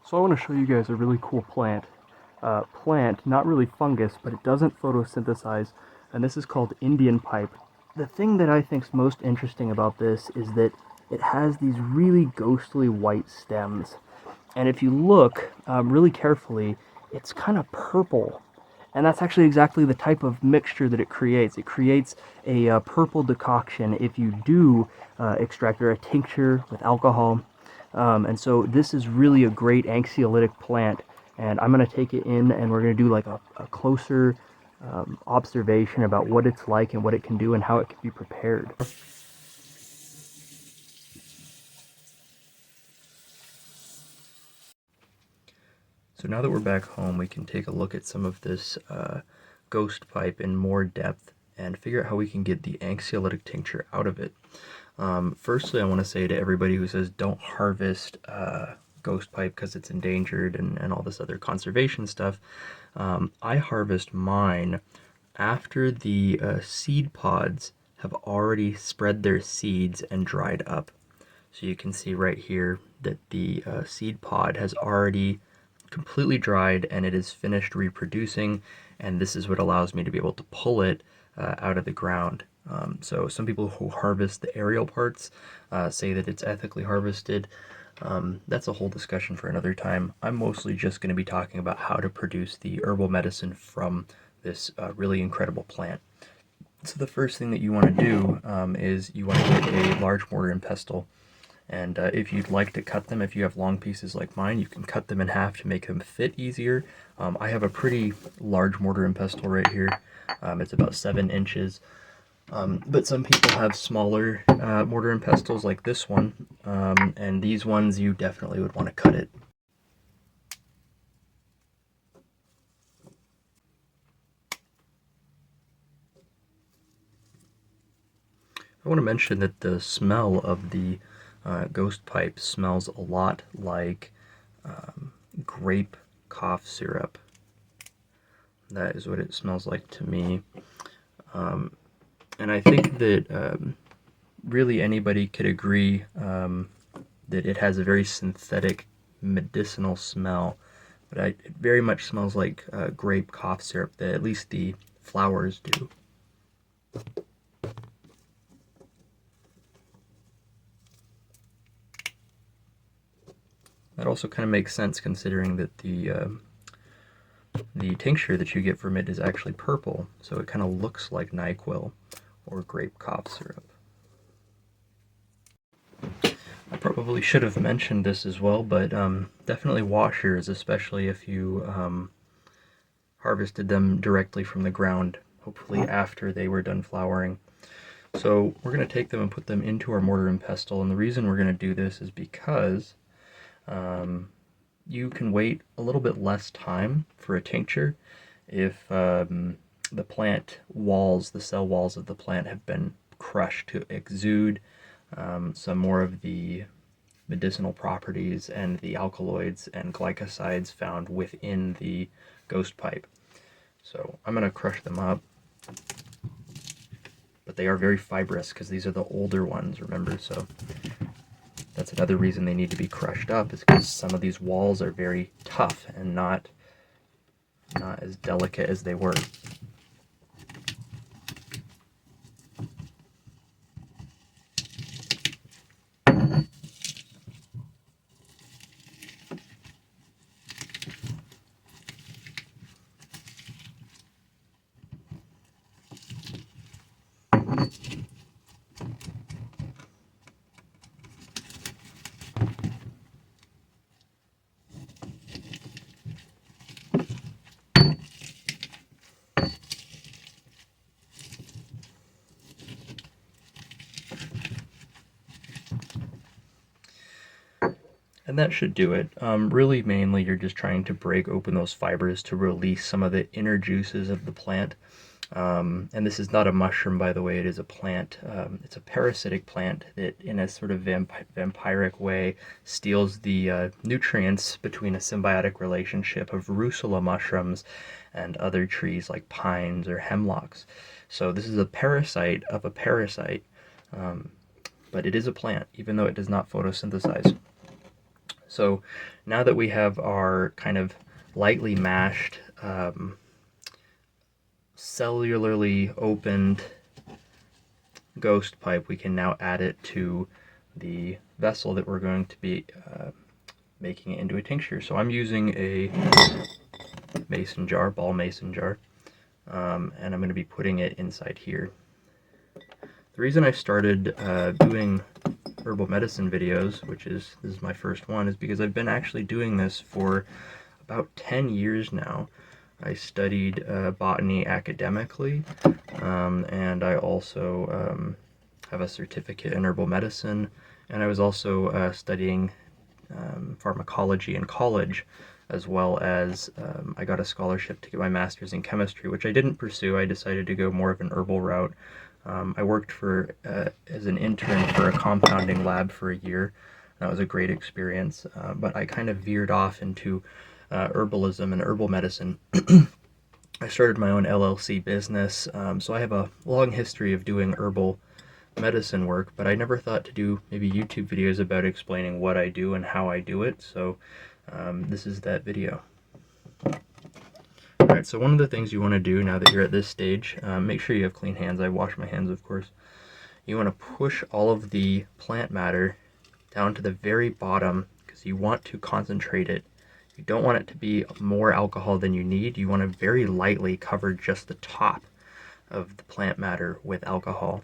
So I want to show you guys a really cool plant. Not really fungus, but it doesn't photosynthesize, and this is called Indian pipe. The thing that I think is most interesting about this is that it has these really ghostly white stems. And if you look really carefully, it's kind of purple. And that's actually exactly the type of mixture that it creates. It creates a purple decoction if you do extract or a tincture with alcohol. And so this is really a great anxiolytic plant. And I'm going to take it in and we're going to do like a closer observation about what it's like and what it can do and how it can be prepared. So now that we're back home, we can take a look at some of this ghost pipe in more depth and figure out how we can get the anxiolytic tincture out of it. Firstly, I want to say to everybody who says don't harvest ghost pipe because it's endangered and all this other conservation stuff, I harvest mine after the seed pods have already spread their seeds and dried up. So you can see right here that the seed pod has already completely dried and it is finished reproducing, and this is what allows me to be able to pull it out of the ground. So some people who harvest the aerial parts say that it's ethically harvested. That's a whole discussion for another time. I'm mostly just going to be talking about how to produce the herbal medicine from this really incredible plant. So the first thing that you want to do is you want to get a large mortar and pestle. And if you'd like to cut them, if you have long pieces like mine, you can cut them in half to make them fit easier. I have a pretty large mortar and pestle right here. It's about 7 inches. But some people have smaller mortar and pestles like this one. And these ones, you definitely would want to cut it. I want to mention that the smell of the ghost pipe smells a lot like grape cough syrup. That is what it smells like to me. And I think that really anybody could agree that it has a very synthetic medicinal smell, but it very much smells like grape cough syrup, that at least the flowers do. That also kind of makes sense considering that the tincture that you get from it is actually purple, so it kind of looks like NyQuil or grape cough syrup. I probably should have mentioned this as well, but definitely wash yours, especially if you harvested them directly from the ground, hopefully after they were done flowering. So we're going to take them and put them into our mortar and pestle, and the reason we're going to do this is because you can wait a little bit less time for a tincture if the plant walls, the cell walls of the plant have been crushed to exude some more of the medicinal properties and the alkaloids and glycosides found within the ghost pipe. So I'm going to crush them up, but they are very fibrous because these are the older ones, remember, so that's another reason they need to be crushed up, is because some of these walls are very tough and not as delicate as they were. And that should do it. Really, mainly, you're just trying to break open those fibers to release some of the inner juices of the plant. And this is not a mushroom, by the way, it is a plant. It's a parasitic plant that, in a sort of vampiric way, steals the nutrients between a symbiotic relationship of russula mushrooms and other trees like pines or hemlocks. So this is a parasite of a parasite, but it is a plant, even though it does not photosynthesize. So now that we have our kind of lightly mashed, cellularly opened ghost pipe, we can now add it to the vessel that we're going to be making it into a tincture. So I'm using a mason jar, ball mason jar, and I'm going to be putting it inside here. The reason I started doing herbal medicine videos, this is my first one, is because I've been actually doing this for about 10 years now. I studied botany academically, and I also have a certificate in herbal medicine, and I was also studying pharmacology in college, as well as I got a scholarship to get my master's in chemistry, which I didn't pursue. I decided to go more of an herbal route. I worked as an intern for a compounding lab for a year. That was a great experience, but I kind of veered off into herbalism and herbal medicine. I started my own LLC business, so I have a long history of doing herbal medicine work, but I never thought to do maybe YouTube videos about explaining what I do and how I do it, so this is that video. Alright, so one of the things you want to do now that you're at this stage, make sure you have clean hands. I wash my hands, of course. You want to push all of the plant matter down to the very bottom because you want to concentrate it. You don't want it to be more alcohol than you need. You want to very lightly cover just the top of the plant matter with alcohol.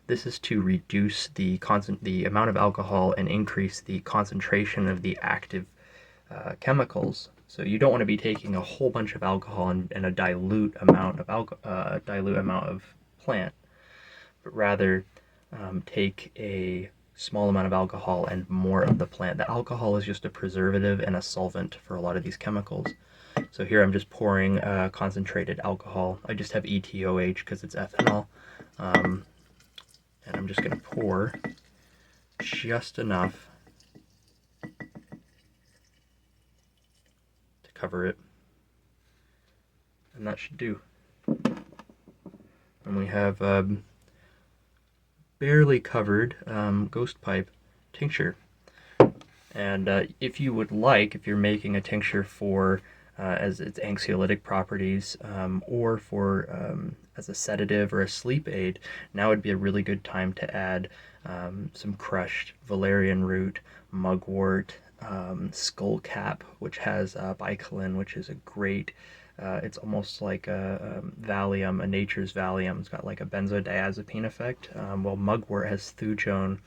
This is to reduce the amount of alcohol and increase the concentration of the active chemicals. So you don't want to be taking a whole bunch of alcohol and a dilute amount of plant, but rather take a small amount of alcohol and more of the plant. The alcohol is just a preservative and a solvent for a lot of these chemicals. So here I'm just pouring concentrated alcohol. I just have ETOH because it's ethanol. And I'm just going to pour just enough to cover it. And that should do. And we have barely covered ghost pipe tincture. And if you would like, if you're making a tincture for as its anxiolytic properties or for as a sedative or a sleep aid, now would be a really good time to add some crushed valerian root, mugwort, skullcap, which has bicolin, which is a great it's almost like a Valium, a nature's Valium. It's got like a benzodiazepine effect, while mugwort has thujone,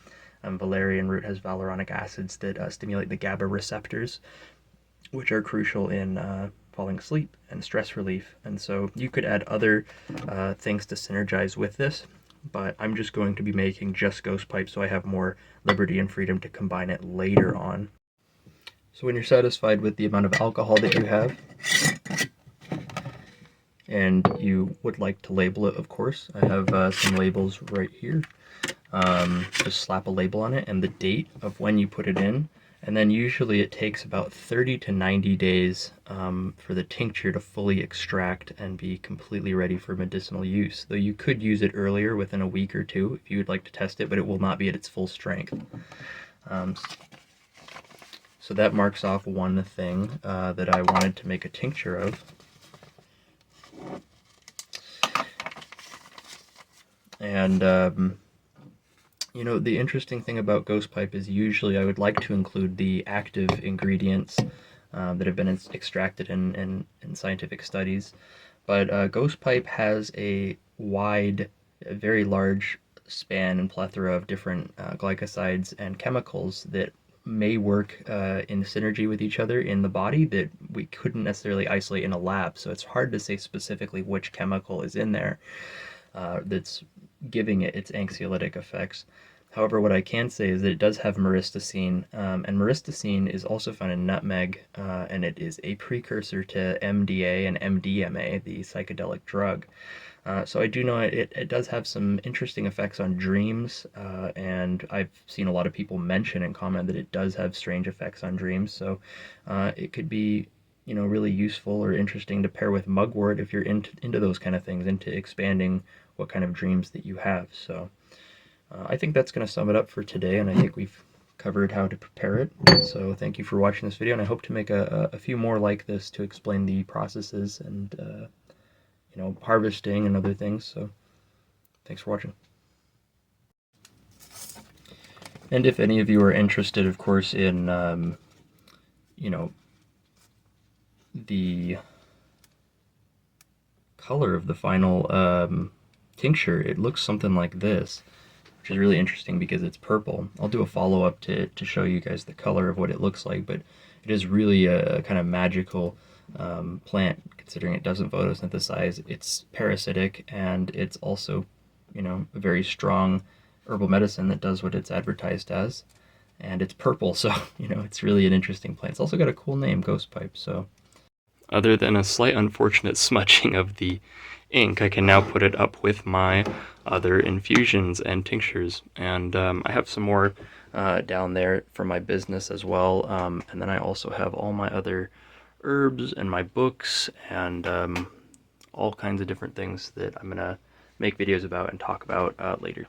valerian root has valerianic acids that stimulate the GABA receptors, which are crucial in falling asleep and stress relief. And so you could add other things to synergize with this, but I'm just going to be making just ghost pipe so I have more liberty and freedom to combine it later on. So when you're satisfied with the amount of alcohol that you have, and you would like to label it, of course, I have some labels right here. Just slap a label on it and the date of when you put it in, and then usually it takes about 30 to 90 days for the tincture to fully extract and be completely ready for medicinal use. Though you could use it earlier, within a week or two, if you would like to test it, but it will not be at its full strength. So that marks off one thing that I wanted to make a tincture of. And you know, the interesting thing about ghost pipe is usually I would like to include the active ingredients that have been extracted in scientific studies, but ghost pipe has a very large span and plethora of different glycosides and chemicals that may work in synergy with each other in the body that we couldn't necessarily isolate in a lab. So it's hard to say specifically which chemical is in there that's giving it its anxiolytic effects. However, what I can say is that it does have myristacine, and myristacine is also found in nutmeg, and it is a precursor to MDA and MDMA, the psychedelic drug. So I do know it does have some interesting effects on dreams, and I've seen a lot of people mention and comment that it does have strange effects on dreams, so it could be, you know, really useful or interesting to pair with mugwort if you're into those kind of things, into expanding what kind of dreams that you have. So I think that's going to sum it up for today, and I think we've covered how to prepare it. So thank you for watching this video, and I hope to make a few more like this to explain the processes and harvesting and other things. So thanks for watching. And if any of you are interested, of course, in the color of the final tincture, it looks something like this, which is really interesting because it's purple. I'll do a follow-up to show you guys the color of what it looks like, but it is really a kind of magical plant, considering it doesn't photosynthesize. It's parasitic, and it's also, a very strong herbal medicine that does what it's advertised as. And it's purple, so, it's really an interesting plant. It's also got a cool name, Ghost Pipe, so. Other than a slight unfortunate smudging of the ink, I can now put it up with my other infusions and tinctures. And I have some more down there for my business as well. And then I also have all my other herbs and my books and all kinds of different things that I'm going to make videos about and talk about later.